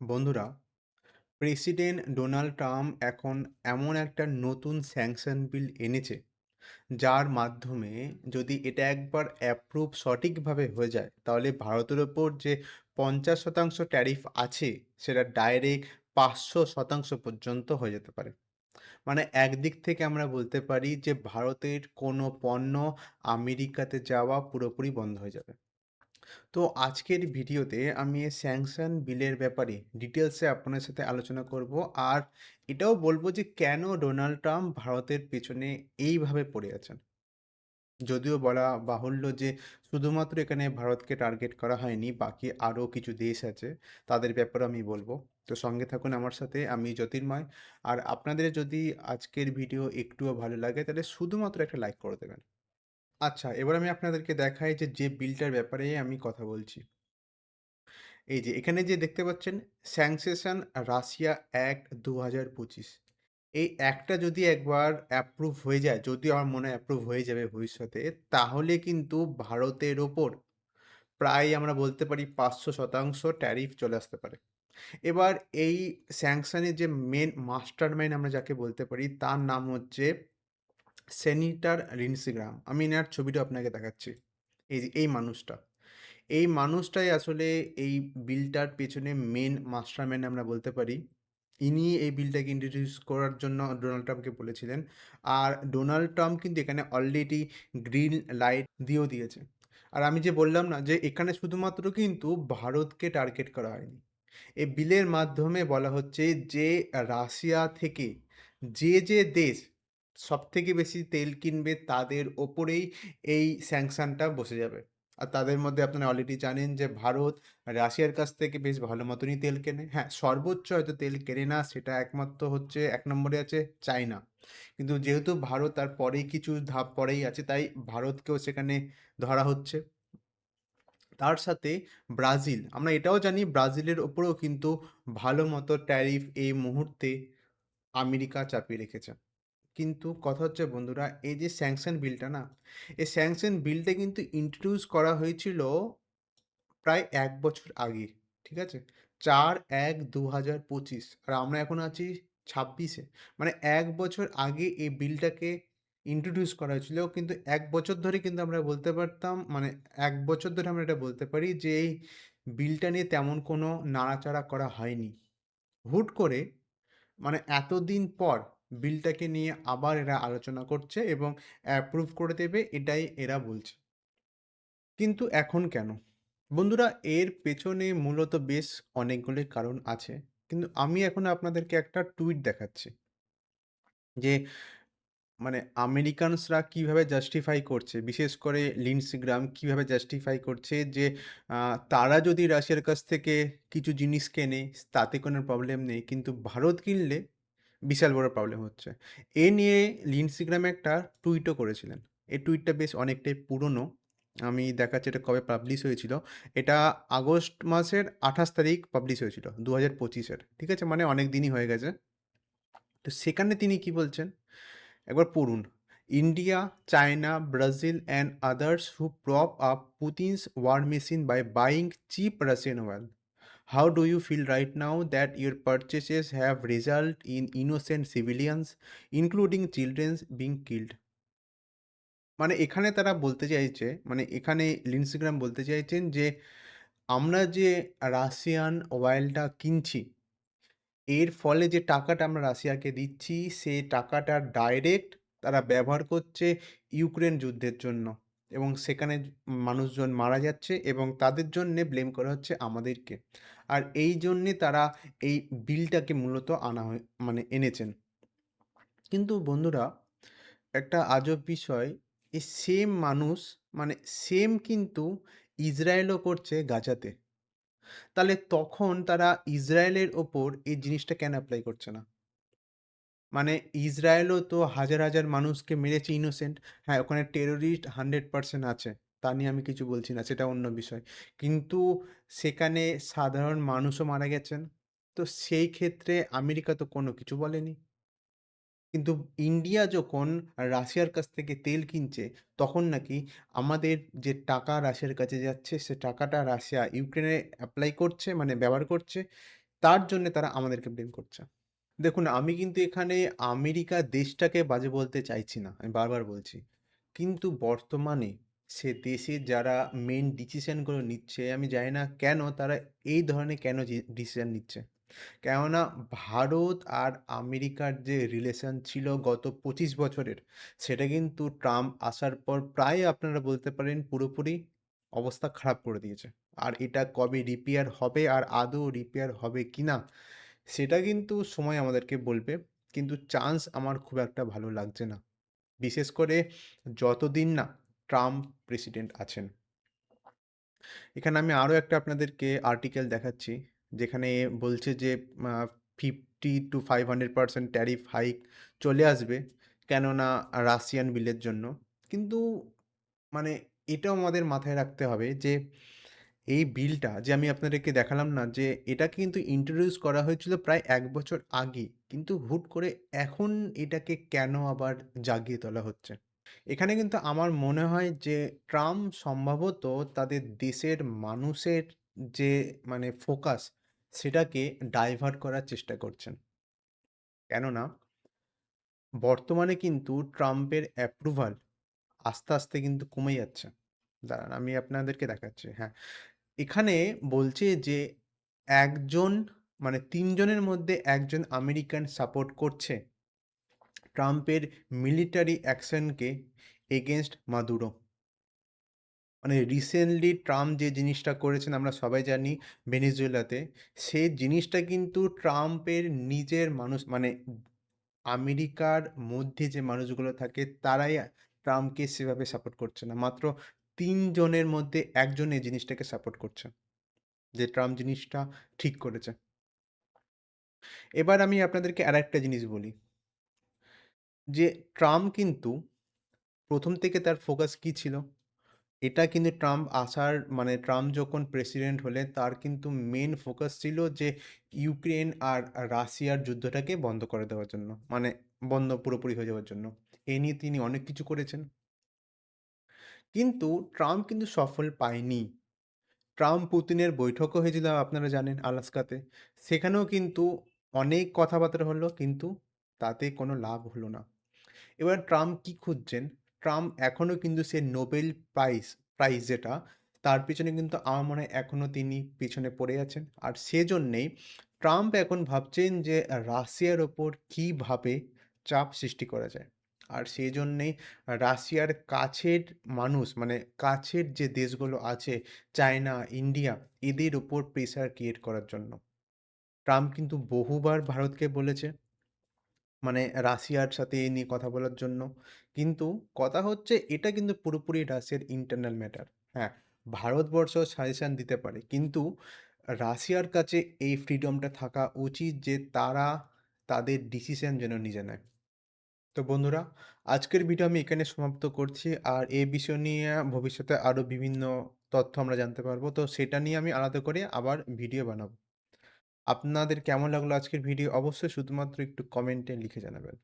বন্ধুরা, president Donald Trump এখন এমন একটা নতুন স্যাংশন বিল এনেছে, যার মাধ্যমে যদি এটা একবার অ্যাপ্রুভ সঠিকভাবে হয়ে যায়, তাহলে ভারতের ওপর যে 50% ট্যারিফ আছে, সেটা ডাইরেক্ট 500% পর্যন্ত হয়ে যেতে পারে। মানে একদিক থেকে আমরা বলতে পারি যে ভারতের কোনো পণ্য আমেরিকাতে যাওয়া পুরোপুরি বন্ধ হয়ে যাবে। তো আজকের ভিডিওতে আমি এই স্যাংশন বিলের ব্যাপারে ডিটেলসে আপনার সাথে আলোচনা করব। আর এটাও বলবো যে কেন ডোনাল্ড ট্রাম্প ভারতের পেছনে এইভাবে পড়ে আছেন। যদিও বলা বাহুল্য যে শুধুমাত্র এখানে ভারতকে টার্গেট করা হয়নি, বাকি আরও কিছু দেশ আছে, তাদের ব্যাপারে আমি বলবো। তো সঙ্গে থাকুন আমার সাথে, আমি জ্যোতির্ময়। আর আপনাদের যদি আজকের ভিডিও একটুও ভালো লাগে তাহলে শুধুমাত্র একটা লাইক করে দেবেন। আচ্ছা, এবার আমি আপনাদেরকে দেখাই যে বিলটার ব্যাপারে আমি কথা বলছি। এই যে এখানে যে দেখতে পাচ্ছেন, স্যাংসেশন রাশিয়া অ্যাক্ট 2025, এই অ্যাক্টটা যদি একবার অ্যাপ্রুভ হয়ে যায়, যদিও আমার মনে হয় অ্যাপ্রুভ হয়ে যাবে ভবিষ্যতে, তাহলে কিন্তু ভারতের ওপর প্রায় আমরা বলতে পারি 500% ট্যারিফ চলে আসতে পারে। এবার এই স্যাংশনের যে মেন মাস্টার মাইন্ড আমরা যাকে বলতে পারি, তার নাম হচ্ছে সেনেটর লিন্ডসে গ্রাহাম। আমি এনার ছবিটা আপনাকে দেখাচ্ছি। এই যে এই মানুষটা। এই মানুষটাই আসলে এই বিলটার পেছনে মেন মাস্টারমাইন্ড আমরা বলতে পারি। ইনি এই বিলটাকে ইন্ট্রোডিউস করার জন্য ডোনাল্ড ট্রাম্পকে বলেছিলেন। আর ডোনাল্ড ট্রাম্প কিন্তু এখানে অলরেডি গ্রিন লাইট দিয়েও দিয়েছে। আর আমি যে বললাম না যে এখানে শুধুমাত্র কিন্তু ভারতকে টার্গেট করা হয়নি। এই বিলের মাধ্যমে বলা হচ্ছে যে রাশিয়া থেকে যে দেশ সবথেকে বেশি তেল কিনবে তাদের ওপরেই এই স্যাংশনটা বসে যাবে। আর তাদের মধ্যে আপনারা অলরেডি জানেন যে ভারত রাশিয়ার কাছ থেকে বেশ ভালো মতনই তেল কেনে। হ্যাঁ, সর্বোচ্চ হয়তো তেল কেনে না, সেটা একমাত্র হচ্ছে ১ নম্বরে আছে চায়না। কিন্তু যেহেতু ভারত তার পরেই কিছু ধাপ পরেই আছে, তাই ভারতকেও সেখানে ধরা হচ্ছে। তার সাথে ব্রাজিল, আমরা এটাও জানি ব্রাজিলের ওপরেও কিন্তু ভালো মতো ট্যারিফ এই মুহূর্তে আমেরিকা চাপিয়ে রেখেছে। কিন্তু কথা হচ্ছে বন্ধুরা, এই যে স্যাংশন বিলটা না, এই স্যাংশন বিলটা কিন্তু ইন্ট্রোডিউস করা হয়েছিল প্রায় ১ বছর আগে। ঠিক আছে? ৪/১/২০২৫, আর আমরা এখন আছি ২৬-এ। মানে ১ বছর আগে এই বিলটাকে ইন্ট্রোডিউস করা হয়েছিল। কিন্তু ১ বছর ধরে কিন্তু আমরা বলতে পারতাম, মানে ১ বছর ধরে আমরা এটা বলতে পারি যে এই বিলটা নিয়ে তেমন কোনো নাড়াচাড়া করা হয়নি। হুট করে মানে এতদিন পর বিলটাকে নিয়ে আবার এরা আলোচনা করছে এবং অ্যাপ্রুভ করে দেবে, এটাই এরা বলছে। কিন্তু এখন কেন? বন্ধুরা, এর পেছনে মূলত বেশ অনেকগুলি কারণ আছে। কিন্তু আমি এখন আপনাদেরকে একটা টুইট দেখাচ্ছি। যে মানে আমেরিকানসরা কিভাবে জাস্টিফাই করছে, বিশেষ করে লিন্ডসে গ্রাহাম কিভাবে জাস্টিফাই করছে যে তারা যদি রাশিয়ার কাছ থেকে কিছু জিনিস কেনে তাতে কোনো প্রবলেম নেই। কিন্তু ভারত কিনলে বিশাল বড় প্রবলেম হচ্ছে। এ নিয়ে লিন্ডসে গ্রাহাম একটা টুইটও করেছিলেন। এই টুইটটা বেশ অনেকটাই পুরনো। আমি দেখাচ্ছি এটা কবে পাবলিশ হয়েছিল। এটা আগস্ট মাসের ২৮ তারিখ পাবলিশ হয়েছিল ২০২৫ এর। ঠিক আছে? মানে অনেক দিনই হয়ে গেছে। তো সেখানে তিনি কি বলছেন? একবার পড়ুন। India, China, Brazil and others who prop up Putin's war machine by buying cheap Russian oil. How do you feel right now that your purchases have resulted in innocent civilians, including children, being killed? মানে এখানে তারা বলতে চাইছে, মানে এখানে Lindsey Graham বলতে চাইছেন যে আমরা যে রাশিয়ান অয়েলটা কিনছি, এর ফলে যে টাকাটা আমরা রাশিয়াকে দিচ্ছি, সে টাকাটা ডাইরেক্ট তারা ব্যবহার করছে ইউক্রেন যুদ্ধের জন্য, এবং সেখানে মানুষজন মারা যাচ্ছে এবং তাদের জন্যে ব্লেম করা হচ্ছে আমাদেরকে। আর এই জন্যে তারা এই বিলটাকে মূলত আনা হয়, মানে এনেছেন। কিন্তু বন্ধুরা, একটা আজব বিষয়, এই সেম মানুষ, মানে সেম কিন্তু ইসরায়েলও করছে গাজাতে। তাহলে তখন তারা ইসরায়েলের ওপর এই জিনিসটা কেন এপ্লাই করছে না? মানে ইসরায়েলও তো হাজার, হাজার মানুষকে মেরেছে ইনোসেন্ট। হ্যাঁ, ওখানে টেররিস্ট 100% আছে। তা নিয়ে আমি কিছু বলছি না, সেটা অন্য বিষয়। কিন্তু সেখানে সাধারণ মানুষও মারা গেছেন। তো সেই ক্ষেত্রে আমেরিকা তো কোনো কিছু বলেনি। কিন্তু ইন্ডিয়া যখন রাশিয়ার কাছ থেকে তেল কিনছে, তখন নাকি আমাদের যে টাকা রাশিয়ার কাছে যাচ্ছে, সে টাকাটা রাশিয়া ইউক্রেনে এপ্লাই করছে, মানে ব্যবহার করছে। তার জন্যে তারা আমাদেরকে ব্লেম করছে। দেখুন, আমি কিন্তু এখানে আমেরিকা দেশটাকে বাজে বলতে চাইছি না। আমি বারবার বলছি। কিন্তু বর্তমানে সে দেশের যারা মেইন ডিসিশন গুলো নিচ্ছে, আমি জানি না কেন তারা এই ধরনের কেন ডিসিশন নিচ্ছে। কেননা ভারত আর আমেরিকার যে রিলেশন ছিল গত ২৫ বছরের, সেটা কিন্তু ট্রাম্প আসার পর প্রায় আপনারা বলতে পারেন পুরোপুরি অবস্থা খারাপ করে দিয়েছে। আর এটা কবে রিপেয়ার হবে আর আদৌ রিপেয়ার হবে কিনা সেটা কিন্তু সময় আমাদেরকে বলবে। কিন্তু চান্স আমার খুব একটা ভালো লাগছে না। বিশেষ করে যতদিন না ট্রাম্প প্রেসিডেন্ট আছেন। এখানে আমি আরো একটা আপনাদেরকে আর্টিকেল দেখাচ্ছি। যেখানে বলছে যে আ 50 to 500% ট্যারিফ হাইক চলে আসবে। কেননা রাশিয়ান বিলের জন্য। কিন্তু মানে এটাও আমাদের মাথায় রাখতে হবে যে এই বিলটা যে আমি আপনাদেরকে দেখালাম না যে এটা কিন্তু ইন্ট্রোডিউস করা হয়েছিল প্রায় ১ বছর আগে। কিন্তু হুট করে এখন এটাকে কেন আবার জাগিয়ে তোলা হচ্ছে? এখানে কিন্তু আমার মনে হয় যে ট্রাম্প সম্ভবত তাদের দেশের মানুষের যে ফোকাস সেটাকে ডাইভার্ট করার চেষ্টা করছেন। কেননা বর্তমানে কিন্তু ট্রাম্পের অ্যাপ্রুভাল আস্তে, আস্তে কিন্তু কমে যাচ্ছে। দাঁড়ান আমি আপনাদেরকে দেখাচ্ছি। হ্যাঁ, এখানে বলছে যে একজন ৩ জনের মধ্যে একজন আমেরিকান সাপোর্ট করছে ট্রাম্পের মিলিটারি অ্যাকশনকে এগেইনস্ট মাদুরো। রিসেন্টলি ট্রাম্প যে জিনিসটা করেছেন আমরা সবাই জানি ভেনেজুয়েলাতে, সে জিনিসটা কিন্তু ট্রাম্পের নিজের মানুষ আমেরিকার মধ্যে যে মানুষগুলো থাকে তারাই ট্রাম্পকে সেভাবে সাপোর্ট করছে না। মাত্র ৩ জনের মধ্যে ১ জন এই জিনিসটাকে সাপোর্ট করছে। যে ট্রাম্প জিনিসটা ঠিক করেছে। এবার আমি আপনাদেরকে আরেকটা জিনিস বলি, যে ট্রাম্প কিন্তু ১ম থেকে তার ফোকাস কি ছিল? এটা কিন্তু ট্রাম্প আসার ট্রাম্প যখন প্রেসিডেন্ট হলেন তার কিন্তু মেইন ফোকাস ছিল যে ইউক্রেন আর রাশিয়ার যুদ্ধটাকে বন্ধ করে দেওয়ার জন্য। বন্ধ পুরোপুরি হয়ে যাওয়ার জন্য। এ নিয়ে তিনি অনেক কিছু করেছেন। কিন্তু ট্রাম্প কিন্তু সফল পায়নি। ট্রাম্প পুতিনের বৈঠকও হয়েছিল আপনারা জানেন আলাস্কাতে। সেখানেও কিন্তু অনেক কথাবার্তা হলো কিন্তু তাতে কোনো লাভ হলো না। এবার ট্রাম্প কি খুঁজছেন? ট্রাম্প এখনো কিন্তু সে নোবেল প্রাইজ প্রাইজ যেটা, তার পেছনে কিন্তু আমার মনে হয় এখনো তিনি পেছনে পড়ে আছেন। আর সেজন্যেই ট্রাম্প এখন ভাবছেন যে রাশিয়ার ওপর কীভাবে চাপ সৃষ্টি করা যায়। আর সেজন্যেই রাশিয়ার কাছের মানুষ কাছের যে দেশগুলো আছে চায়না, ইন্ডিয়া এদের উপর প্রেশার ক্রিয়েট করার জন্য। ট্রাম্প কিন্তু বহুবার ভারতকে বলেছে রাশিয়ার সাথে এই নিয়ে কথা বলার জন্য। কিন্তু কথা হচ্ছে এটা কিন্তু পুরোপুরি রাশিয়ার ইন্টারনাল ম্যাটার। হ্যাঁ, ভারতবর্ষ সাজেশন দিতে পারে। কিন্তু রাশিয়ার কাছে এই ফ্রিডমটা থাকা উচিত যে তারা তাদের ডিসিশন যেন নিজে নেয়। তো বন্ধুরা, আজকের ভিডিও আমি এখানে সমাপ্ত করছি। আর এই বিষয় নিয়ে ভবিষ্যতে আরো বিভিন্ন তথ্য আমরা জানতে পারবো। তো সেটা নিয়ে আমি আলাদা করে আবার ভিডিও বানাবো। আপনাদের কেমন লাগলো আজকের ভিডিও অবশ্যই শুধুমাত্র একটু কমেন্টে লিখে জানাবেন।